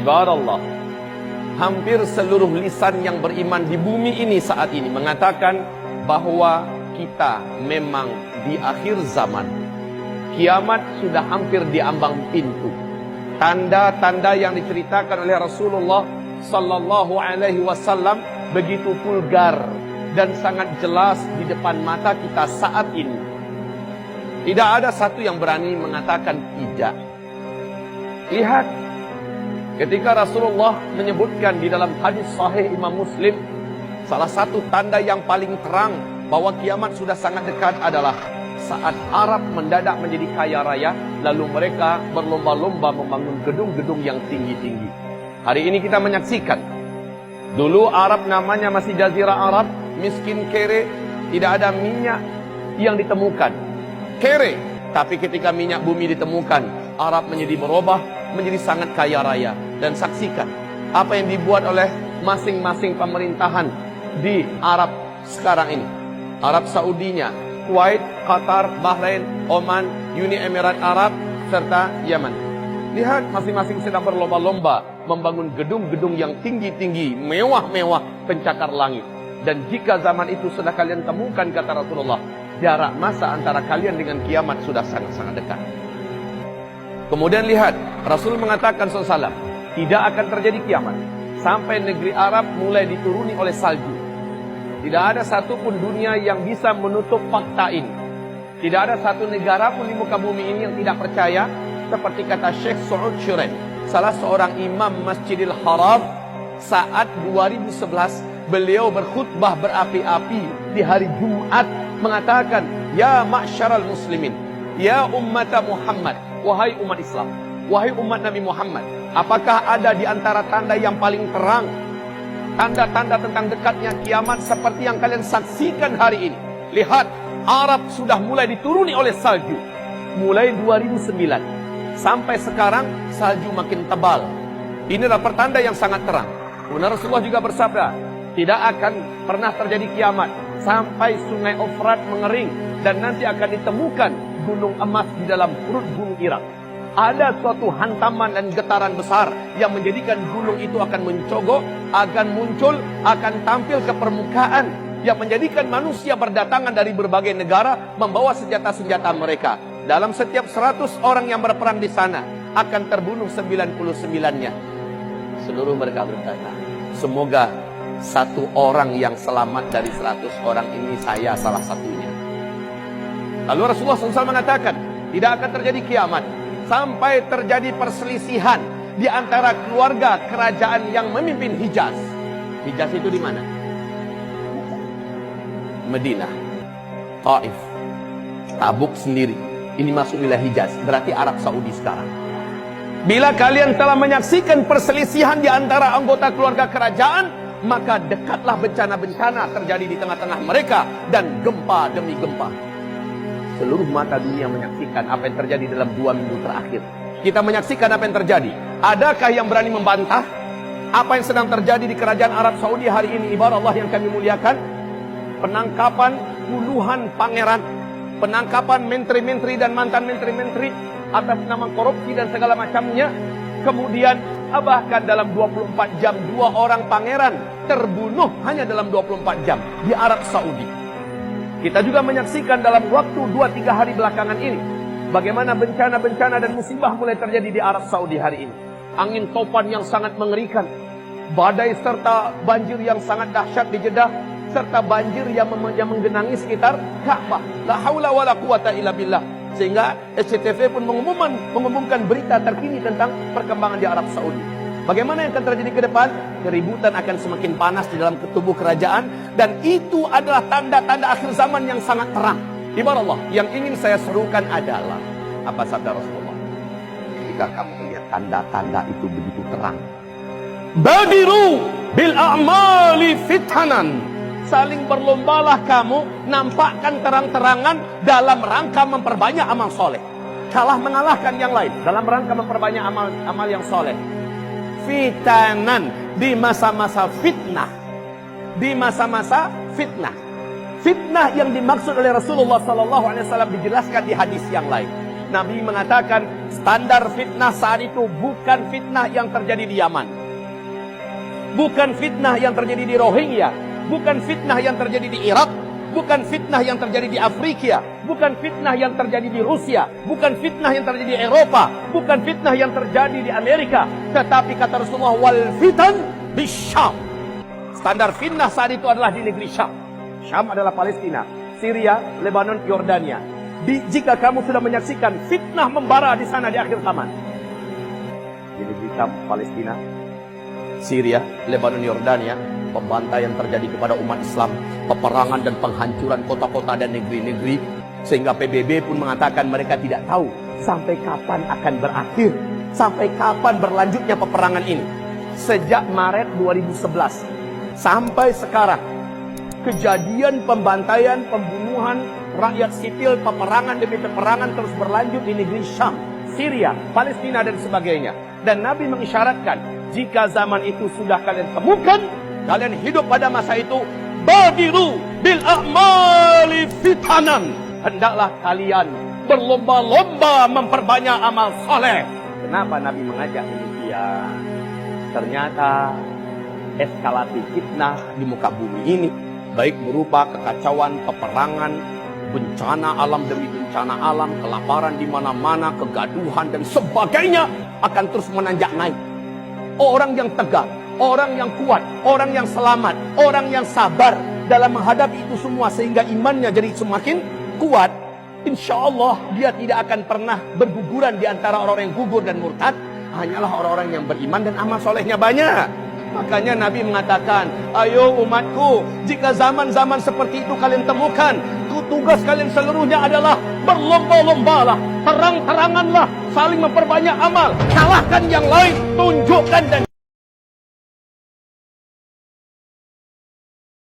Ibadallah, hampir seluruh lisan yang beriman di bumi ini saat ini mengatakan bahwa kita memang di akhir zaman. Kiamat sudah hampir di ambang pintu. Tanda-tanda yang diceritakan oleh Rasulullah sallallahu alaihi wasallam begitu vulgar dan sangat jelas di depan mata kita saat ini. Tidak ada satu yang berani mengatakan tidak. Lihat, ketika Rasulullah menyebutkan di dalam hadis sahih Imam Muslim, salah satu tanda yang paling terang bahwa kiamat sudah sangat dekat adalah saat Arab mendadak menjadi kaya raya, lalu mereka berlomba-lomba membangun gedung-gedung yang tinggi-tinggi. Hari ini kita menyaksikan, dulu Arab namanya masih Jazirah Arab, miskin kere, tidak ada minyak yang ditemukan. Kere, tapi ketika minyak bumi ditemukan, Arab menjadi berubah, menjadi sangat kaya raya. Dan saksikan apa yang dibuat oleh masing-masing pemerintahan di Arab sekarang ini. Arab Saudinya, Kuwait, Qatar, Bahrain, Oman, Uni Emirat Arab, serta Yaman. Lihat, masing-masing sedang berlomba-lomba membangun gedung-gedung yang tinggi-tinggi, mewah-mewah, pencakar langit. Dan jika zaman itu sudah kalian temukan, kata Rasulullah, jarak masa antara kalian dengan kiamat sudah sangat-sangat dekat. Kemudian lihat, Rasul mengatakan SAW, tidak akan terjadi kiamat sampai negeri Arab mulai dituruni oleh salju. Tidak ada satupun dunia yang bisa menutup fakta ini. Tidak ada satu negara pun di muka bumi ini yang tidak percaya. Seperti kata Syekh Saud Syuren, salah seorang imam Masjidil Haram, saat 2011 beliau berkhutbah berapi-api di hari Jumat, mengatakan, ya ma'syaral muslimin, ya ummata Muhammad, wahai umat Islam, wahai umat Nabi Muhammad, apakah ada di antara tanda yang paling terang, tanda-tanda tentang dekatnya kiamat seperti yang kalian saksikan hari ini? Lihat, Arab sudah mulai dituruni oleh salju. Mulai 2009 sampai sekarang salju makin tebal. Inilah pertanda yang sangat terang. Kemudian Rasulullah juga bersabda, tidak akan pernah terjadi kiamat sampai sungai Ofrat mengering dan nanti akan ditemukan gunung emas di dalam perut gunung Irak. Ada suatu hantaman dan getaran besar yang menjadikan gunung itu akan mencogok, akan muncul, akan tampil ke permukaan, yang menjadikan manusia berdatangan dari berbagai negara membawa senjata-senjata mereka. Dalam setiap 100 orang yang berperang di sana akan terbunuh 99-nya. Seluruh mereka berkata, semoga satu orang yang selamat dari 100 orang ini saya salah satunya. Lalu Rasulullah SAW mengatakan, tidak akan terjadi kiamat sampai terjadi perselisihan di antara keluarga kerajaan yang memimpin Hijaz. Hijaz itu di mana? Madinah, Taif, Tabuk sendiri. Ini masuk wilayah Hijaz, berarti Arab Saudi sekarang. Bila kalian telah menyaksikan perselisihan di antara anggota keluarga kerajaan, maka dekatlah bencana-bencana terjadi di tengah-tengah mereka dan gempa demi gempa. Seluruh mata dunia menyaksikan apa yang terjadi dalam 2 minggu terakhir. Kita menyaksikan apa yang terjadi. Adakah yang berani membantah apa yang sedang terjadi di kerajaan Arab Saudi hari ini? Ibarat Allah yang kami muliakan, penangkapan puluhan pangeran, penangkapan menteri-menteri dan mantan menteri-menteri atas nama korupsi dan segala macamnya. Kemudian bahkan dalam 24 jam 2 orang pangeran terbunuh hanya dalam 24 jam di Arab Saudi. Kita juga menyaksikan dalam waktu 2-3 hari belakangan ini bagaimana bencana-bencana dan musibah mulai terjadi di Arab Saudi hari ini. Angin topan yang sangat mengerikan, badai serta banjir yang sangat dahsyat di Jeddah, serta banjir yang menggenangi sekitar Ka'bah. La haula wala quwata illa billah. Sehingga SCTV pun mengumumkan berita terkini tentang perkembangan di Arab Saudi. Bagaimana yang akan terjadi ke depan? Keributan akan semakin panas di dalam tubuh kerajaan, dan itu adalah tanda-tanda akhir zaman yang sangat terang. Ibarat Allah, yang ingin saya serukan adalah apa sabda Rasulullah? Jika kamu melihat tanda-tanda itu begitu terang, badiru bil a'mali fitanan. Saling berlombalah kamu nampakkan terang-terangan dalam rangka memperbanyak amal soleh. Kalah mengalahkan yang lain dalam rangka memperbanyak amal yang soleh. Fitanan, di masa-masa fitnah. Di masa-masa fitnah. Fitnah yang dimaksud oleh Rasulullah SAW dijelaskan di hadis yang lain. Nabi mengatakan standar fitnah saat itu bukan fitnah yang terjadi di Yaman, bukan fitnah yang terjadi di Rohingya, bukan fitnah yang terjadi di Irak, bukan fitnah yang terjadi di Afrika, bukan fitnah yang terjadi di Rusia, bukan fitnah yang terjadi di Eropa, bukan fitnah yang terjadi di Amerika, tetapi kata Rasulullah, wal fitan di Syam. Standar fitnah saat itu adalah di negeri Syam. Syam adalah Palestina, Syria, Lebanon, Yordania. Jika kamu sudah menyaksikan fitnah membara di sana di akhir zaman, di negeri Syam, Palestina, Syria, Lebanon, Yordania, pembantaian terjadi kepada umat Islam, peperangan dan penghancuran kota-kota dan negeri-negeri, sehingga PBB pun mengatakan mereka tidak tahu sampai kapan akan berakhir, sampai kapan berlanjutnya peperangan ini. Sejak Maret 2011 sampai sekarang, kejadian pembantaian, pembunuhan rakyat sipil, peperangan demi peperangan terus berlanjut di negeri Syam, Syria, Palestina dan sebagainya. Dan Nabi mengisyaratkan, jika zaman itu sudah kalian temukan, kalian hidup pada masa itu, badiru bil a'mali fitanan. Hendaklah kalian berlomba-lomba memperbanyak amal soleh. Kenapa Nabi mengajak demikian? Ternyata eskalasi fitnah di muka bumi ini, baik berupa kekacauan, peperangan, bencana alam demi bencana alam, kelaparan di mana-mana, kegaduhan dan sebagainya, akan terus menanjak naik. Orang yang tegak, orang yang kuat, orang yang selamat, orang yang sabar dalam menghadapi itu semua sehingga imannya jadi semakin kuat, insya Allah dia tidak akan pernah berguguran di antara orang yang gugur dan murtad. Hanyalah orang-orang yang beriman dan amal solehnya banyak. Makanya Nabi mengatakan, ayo umatku, jika zaman-zaman seperti itu kalian temukan, tugas kalian seluruhnya adalah berlomba-lombalah, terang-teranganlah, saling memperbanyak amal, kalahkan yang lain, tunjukkan dan